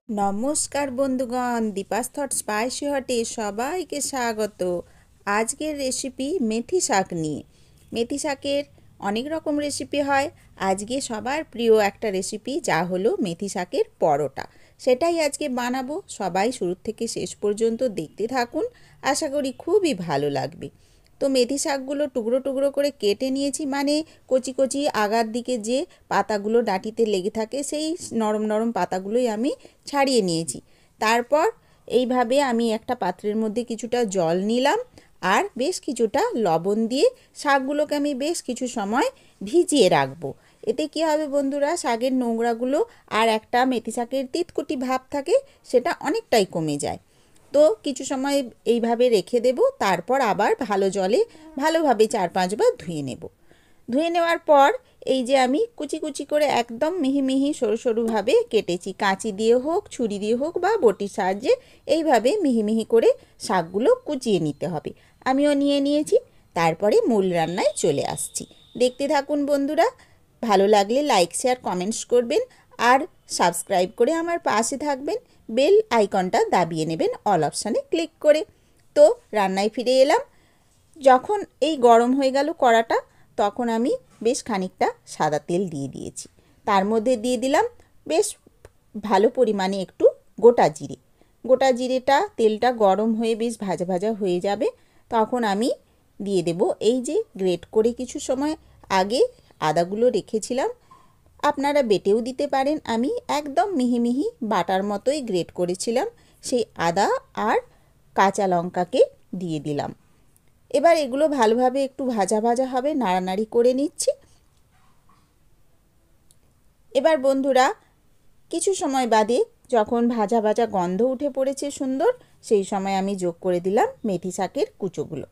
নমস্কার বন্ধুগণ, Deepa's thought spicy হটে সবাইকে স্বাগত। আজকের রেসিপি মেথি শাক নিয়ে। মেথি শাকের অনেক রকম রেসিপি হয়। আজকে সবার প্রিয় একটা রেসিপি, যা হলো মেথি শাকের পরোটা। সেটাই আজকে বানাবো। সবাই শুরু থেকে শেষ পর্যন্ত দেখতে থাকুন, আশা করি খুবই ভালো লাগবে। তো মেথি শাকগুলো টুকরো টুকরো করে কেটে নিয়েছি, মানে কচি কচি আগার দিকে যে পাতাগুলো ডাঁটিতে লেগে থাকে সেই নরম নরম পাতাগুলোই আমি ছাড়িয়ে নিয়েছি। তারপর এইভাবে আমি একটা পাত্রের মধ্যে কিছুটা জল নিলাম আর বেশ কিছুটা লবণ দিয়ে শাকগুলোকে আমি বেশ কিছু সময় ভিজিয়ে রাখবো। এতে কী হবে বন্ধুরা, শাকের নোংরাগুলো আর একটা মেথি শাকের তিতকুটি ভাব থাকে, সেটা অনেকটাই কমে যায়। তো কিছু সময় এইভাবে রেখে দেব, তারপর আবার ভালো জলে ভালোভাবে 4-5 বার ধুয়ে নেব। ধুয়ে নেওয়ার পর এই যে আমি কুচি কুচি করে একদম মিহি মিহি সরু সরুভাবে কেটেছি, কাঁচি দিয়ে হোক, ছুরি দিয়ে হোক বা বটির সাহায্যে এইভাবে মিহি মিহি করে শাকগুলো কুচিয়ে নিতে হবে। আমিও নিয়ে নিয়েছি। তারপরে মূল রান্নায় চলে আসছি, দেখতে থাকুন বন্ধুরা। ভালো লাগলে লাইক শেয়ার কমেন্টস করবেন আর সাবস্ক্রাইব করে আমার পাশে থাকবেন। বেল আইকনটা দাবিয়ে নেবেন অল অপশানে ক্লিক করে। তো রান্নায় ফিরে এলাম। যখন এই গরম হয়ে গেল কড়াটা, তখন আমি বেশ খানিকটা সাদা তেল দিয়ে দিয়েছি। তার মধ্যে দিয়ে দিলাম বেশ ভালো পরিমাণে একটু গোটা জিরে। গোটা জিরেটা, তেলটা গরম হয়ে বেশ ভাজা ভাজা হয়ে যাবে, তখন আমি দিয়ে দেব এই যে গ্রেট করে কিছু সময় আগে আদাগুলো রেখেছিলাম। আপনারা বেটেও দিতে পারেন, আমি একদম মিহি মিহি বাটার মতোই গ্রেট করেছিলাম সেই আদা আর কাঁচা লঙ্কাকে দিয়ে দিলাম। এবার এগুলো ভালোভাবে একটু ভাজা ভাজা হবে, নাড়ানাড়ি করে নিচ্ছি। এবার বন্ধুরা কিছু সময় বাদে যখন ভাজা ভাজা গন্ধ উঠে পড়েছে সুন্দর, সেই সময় আমি যোগ করে দিলাম মেথি শাকের কুচোগুলো।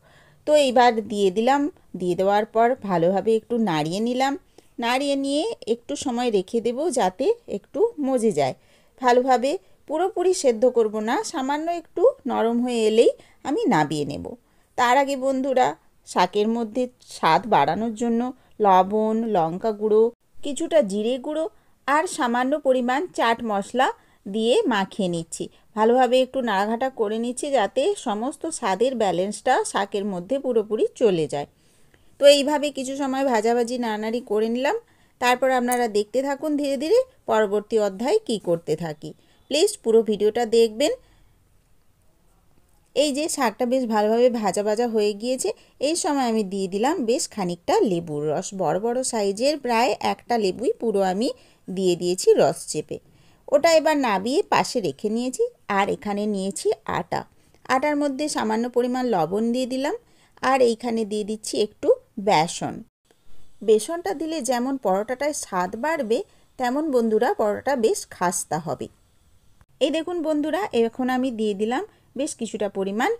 তো এইবার দিয়ে দিলাম। দিয়ে দেওয়ার পর ভালোভাবে একটু নাড়িয়ে নিলাম। নাড়িয়ে নিয়ে একটু সময় রেখে দেব যাতে একটু মজে যায় ভালোভাবে। পুরোপুরি সেদ্ধ করব না, সামান্য একটু নরম হয়ে এলেই আমি নামিয়ে নেব। তার আগে বন্ধুরা, শাকের মধ্যে স্বাদ বাড়ানোর জন্য লবণ, লঙ্কা গুঁড়ো, কিছুটা জিরে গুঁড়ো আর সামান্য পরিমাণ চাট মশলা দিয়ে মাখিয়ে নিচ্ছি। ভালোভাবে একটু নাড়াঘাটা করে নিচ্ছি যাতে সমস্ত স্বাদের ব্যালেন্সটা শাকের মধ্যে পুরোপুরি চলে যায়। তো এইভাবে কিছু সময় ভাজাভাজি নাড়ানাড়ি করে নিলাম। তারপর আপনারা দেখতে থাকুন ধীরে ধীরে পরবর্তী অধ্যায় কি করতে থাকি। প্লিজ পুরো ভিডিওটা দেখবেন। এই যে শাকটা বেশ ভালোভাবে ভাজা ভাজা হয়ে গিয়েছে, এই সময় আমি দিয়ে দিলাম বেশ খানিকটা লেবুর রস। বড় বড় সাইজের প্রায় একটা লেবুই পুরো আমি দিয়ে দিয়েছি রস চেপে। ওটা এবার নামিয়ে পাশে রেখে নিয়েছি। আর এখানে নিয়েছি আটা। আটার মধ্যে সামান্য পরিমাণ লবণ দিয়ে দিলাম আর এইখানে দিয়ে দিচ্ছি একটু বেসন। বেসনটা দিলে যেমন পরোটাটায় স্বাদ বাড়বে, তেমন বন্ধুরা পরোটা বেশ খাস্তা হবে। এই দেখুন বন্ধুরা, এখন আমি দিয়ে দিলাম বেশ কিছুটা পরিমাণ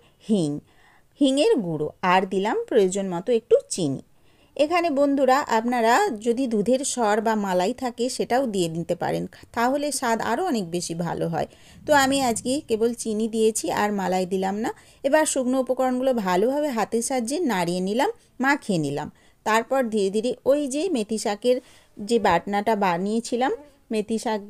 হিঙের গুঁড়ো আর দিলাম প্রয়োজন মতো একটু চিনি। এখানে বন্ধুরা আপনারা যদি দুধের সর বা মালাই থাকে সেটাও দিয়ে দিতে পারেন, তাহলে স্বাদ আরও অনেক বেশি ভালো হয়। তো আমি আজকে কেবল চিনি দিয়েছি আর মালাই দিলাম না। এবার শুকনো উপকরণগুলো ভালোভাবে হাতের সাহায্যে নাড়িয়ে নিলাম, মাখিয়ে নিলাম। তারপর ধীরে ধীরে ওই যে মেথি শাকের যে বাটনাটা বানিয়েছিলাম, মেথি শাক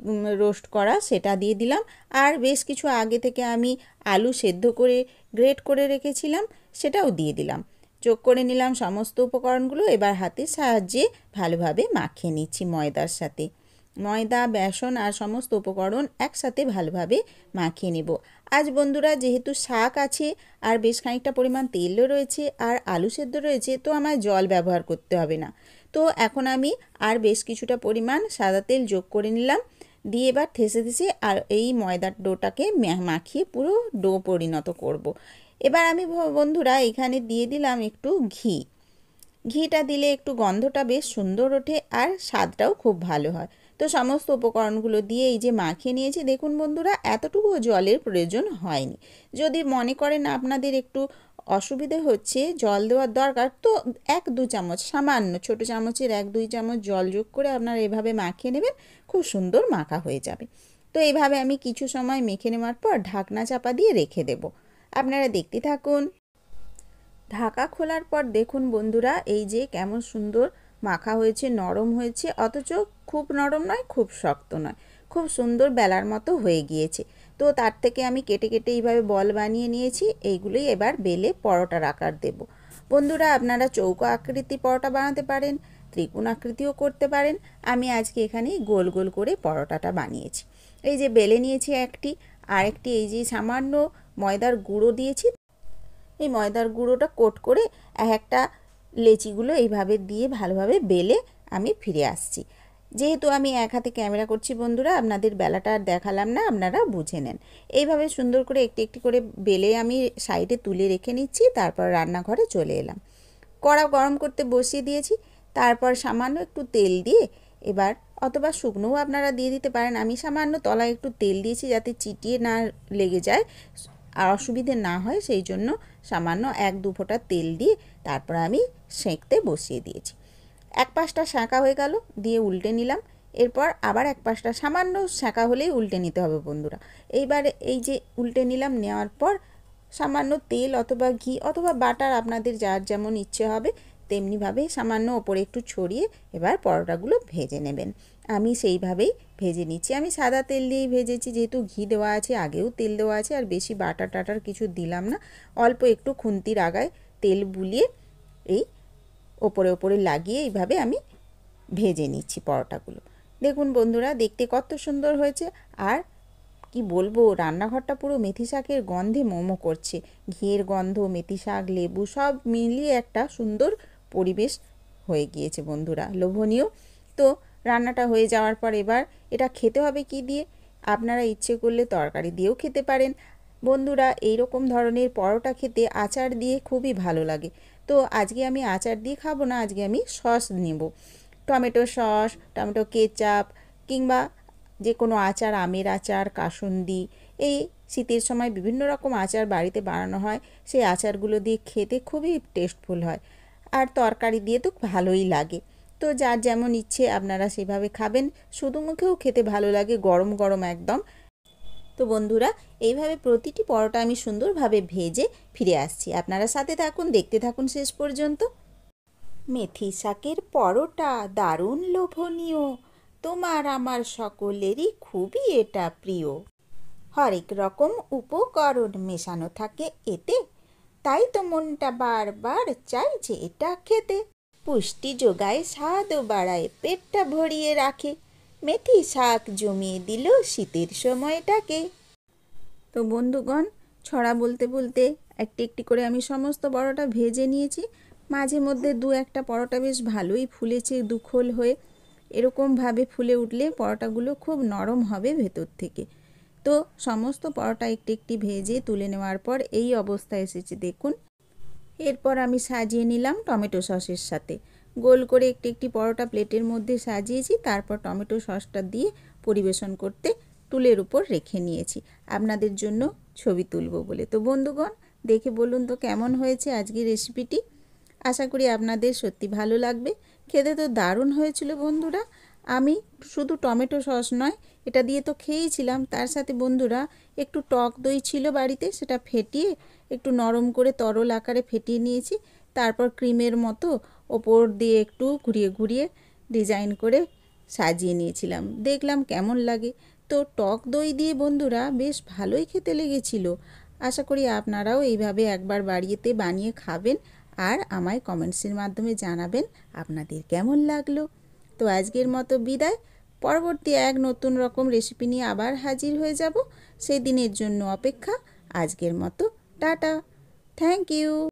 রোস্ট করা, সেটা দিয়ে দিলাম। আর বেশ কিছু আগে থেকে আমি আলু সেদ্ধ করে গ্রেট করে রেখেছিলাম, সেটাও দিয়ে দিলাম। যোগ করে নিলাম সমস্ত উপকরণগুলো। এবার হাতের সাহায্যে ভালোভাবে মাখিয়ে নিচ্ছি ময়দার সাথে। ময়দা, বেসন আর সমস্ত উপকরণ একসাথে ভালোভাবে মাখিয়ে নেব। আজ বন্ধুরা যেহেতু শাক আছে আর বেশ খানিকটা পরিমাণ তেলও রয়েছে আর আলু সেদ্ধ রয়েছে, তো আমায় জল ব্যবহার করতে হবে না। তো এখন আমি আর বেশ কিছুটা পরিমাণ সাদা তেল যোগ করে নিলাম, দিয়ে এবার ঠেসে ঠেসে আর এই ময়দার ডোটাকে মাখিয়ে পুরো ডো পরিণত করব। এবার আমি বন্ধুরা এখানে দিয়ে দিলাম একটু ঘি। ঘিটা দিলে একটু গন্ধটা বেশ সুন্দর ওঠে আর স্বাদটাও খুব ভালো হয়। তো সমস্ত উপকরণগুলো দিয়ে এই যে মাখিয়ে নিয়েছি, দেখুন বন্ধুরা এতটুকু জলের প্রয়োজন হয়নি। যদি মনে করেন আপনাদের একটু অসুবিধে হচ্ছে, জল দেওয়ার দরকার, তো 1-2 চামচ, সামান্য ছোটো চামচের 1-2 চামচ জল যোগ করে আপনারা এভাবে মাখিয়ে নেবেন, খুব সুন্দর মাখা হয়ে যাবে। তো এইভাবে আমি কিছু সময় মেখে নেওয়ার পর ঢাকনা চাপা দিয়ে রেখে দেব। আপনারা দেখতে থাকুন। ঢাকা খোলার পর দেখুন বন্ধুরা এই যে কেমন সুন্দর মাখা হয়েছে, নরম হয়েছে, অথচ খুব নরম নয় খুব শক্ত নয়, খুব সুন্দর বেলার মতো হয়ে গিয়েছে। তো তার থেকে আমি কেটে কেটে এইভাবে বল বানিয়ে নিয়েছি। এইগুলোই এবার বেলে পরোটার আকার দেব। বন্ধুরা, আপনারা চৌকো আকৃতি পরোটা বানাতে পারেন, ত্রিকোণ আকৃতিও করতে পারেন। আমি আজকে এখানে গোল গোল করে পরোটাটা বানিয়েছি। এই যে বেলে নিয়েছি একটি, আরেকটি এই যে সামান্য ময়দার গুঁড়ো দিয়েছি। এই ময়দার গুঁড়োটা কোট করে একটা লেচিগুলো এইভাবে দিয়ে ভালোভাবে বেলে আমি ফিরে আসছি। যেহেতু আমি এক হাতে ক্যামেরা করছি বন্ধুরা, আপনাদের বেলাটা আর দেখালাম না, আপনারা বুঝে নেন। এইভাবে সুন্দর করে একটি একটি করে বেলে আমি সাইডে তুলে রেখে নিচ্ছি। তারপর রান্নাঘরে চলে এলাম। কড়া গরম করতে বসিয়ে দিয়েছি। তারপর সামান্য একটু তেল দিয়ে এবার, অথবা শুকনোও আপনারা দিয়ে দিতে পারেন, আমি সামান্য তলায় একটু তেল দিয়েছি যাতে চিটিয়ে না লেগে যায় আর অসুবিধে না হয়, সেই জন্য সামান্য 1-2 ফোঁটা তেল দিয়ে তারপর আমি সেঁকতে বসিয়ে দিয়েছি। এক পাশটা সেঁকা হয়ে গেল, দিয়ে উল্টে নিলাম। এরপর আবার এক পাশটা সামান্য সেঁকা হলেই উল্টে নিতে হবে বন্ধুরা। এইবার এই যে উল্টে নিলাম, নেওয়ার পর সামান্য তেল অথবা ঘি অথবা বাটার, আপনাদের যার যেমন ইচ্ছে হবে তেমনিভাবে সামান্য ওপরে একটু ছড়িয়ে এবার পরোটাগুলো ভেজে নেবেন। আমি সেইভাবেই ভেজে নিচ্ছি। আমি সাদা তেল দিয়েই ভেজেছি, যেহেতু ঘি দেওয়া আছে, আগেও তেল দেওয়া আছে, আর বেশি বাটার টাটার কিছু দিলাম না। অল্প একটু খুন্তির আগায় তেল বুলিয়ে এই ওপরে ওপরে লাগিয়ে এইভাবে আমি ভেজে নিচ্ছি পরোটাগুলো। দেখুন বন্ধুরা, দেখতে কত সুন্দর হয়েছে। আর কি বলবো, রান্নাঘরটা পুরো মেথি শাকের গন্ধে মোমো করছে। ঘিয়ের গন্ধ, মেথি শাক, লেবু সব মিলিয়ে একটা সুন্দর পরিবেশ হয়ে গিয়েছে বন্ধুরা, লোভনীয়। তো রান্নাটা হয়ে যাওয়ার পর এবার এটা খেতে হবে কি দিয়ে? আপনারা ইচ্ছে করলে তরকারি দিয়েও খেতে পারেন বন্ধুরা। এই রকম ধরনের পরোটা খেতে আচার দিয়ে খুবই ভালো লাগে। তো আজকে আমি আচার দিয়ে খাবো না, আজকে আমি সস নেব। টমেটো সস, টমেটো কেচাপ, কিংবা যে কোনো আচার, আমের আচার, কাসুন্দি, এই শীতের সময় বিভিন্ন রকম আচার বাড়িতে বানানো হয়। সেই আচারগুলো দিয়ে খেতে খুবই টেস্টফুল হয়, আর তরকারি দিয়ে তো ভালোই লাগে। তো যার যেমন ইচ্ছে আপনারা সেভাবে খাবেন। শুধু মুখেও খেতে ভালো লাগে, গরম গরম একদম। তো বন্ধুরা, এইভাবে প্রতিটি পরোটা আমি সুন্দরভাবে ভেজে ফিরে আসছি। আপনারা সাথে থাকুন, দেখতে থাকুন শেষ পর্যন্ত। মেথি শাকের পরোটা দারুণ লোভনীয়, তোমার আমার সকলেরই খুবই এটা প্রিয়। হরেক রকম উপকরণ মেশানো থাকে এতে, তাই তো মনটা বারবার চাইছে এটা খেতে। পুষ্টি যোগায়, স্বাদও বাড়ায়, পেটটা ভরিয়ে রাখে, মেথি শাক জমিয়ে দিল শীতের সময়টাকে। তো বন্ধুগণ, ছড়া বলতে বলতে একটি একটি করে আমি সমস্ত পরোটা ভেজে নিয়েছি। মাঝে মধ্যে 2-1টা পরোটা বেশ ভালোই ফুলেছে, দুখোল হয়ে। এরকমভাবে ফুলে উঠলে পরোটাগুলো খুব নরম হবে ভেতর থেকে। তো সমস্ত পরোটা একটি একটি ভেজে তুলে নেওয়ার পর এই অবস্থা এসেছে দেখুন। এরপর আমি সাজিয়ে নিলাম টমেটো সসের সাথে। গোল করে একটি একটি পরোটা প্লেটের মধ্যে সাজিয়েছি, তারপর টমেটো সসটা দিয়ে পরিবেশন করতে টুলের উপর রেখে নিয়েছি আপনাদের জন্য ছবি তুলব বলে। তো বন্ধুগণ, দেখে বলুন তো কেমন হয়েছে আজকের রেসিপিটি। আশা করি আপনাদের সত্যি ভালো লাগবে। খেতে তো দারুণ হয়েছিল বন্ধুরা। আমি শুধু টমেটো সস নয়, এটা দিয়ে তো খেয়েছিলাম, তার সাথে বন্ধুরা একটু টক দই ছিল বাড়িতে, সেটা ফেটিয়ে একটু নরম করে তরল আকারে ফেটিয়ে নিয়েছি। তারপর ক্রিমের মতো ওপর দিয়ে একটু ঘুরিয়ে ঘুরিয়ে ডিজাইন করে সাজিয়ে নিয়েছিলাম, দেখলাম কেমন লাগে। তো টক দই দিয়ে বন্ধুরা বেশ ভালোই খেতে লেগেছিল। আশা করি আপনারাও এইভাবে একবার বাড়িতে বানিয়ে খাবেন, আর আমায় কমেন্টসের মাধ্যমে জানাবেন আপনাদের কেমন লাগলো। তো আজকের মতো বিদায়। পরবর্তী এক নতুন রকম রেসিপি নিয়ে আবার হাজির হয়ে যাব, সেই দিনের জন্য অপেক্ষা। আজকের মতো টাটা, থ্যাংক ইউ।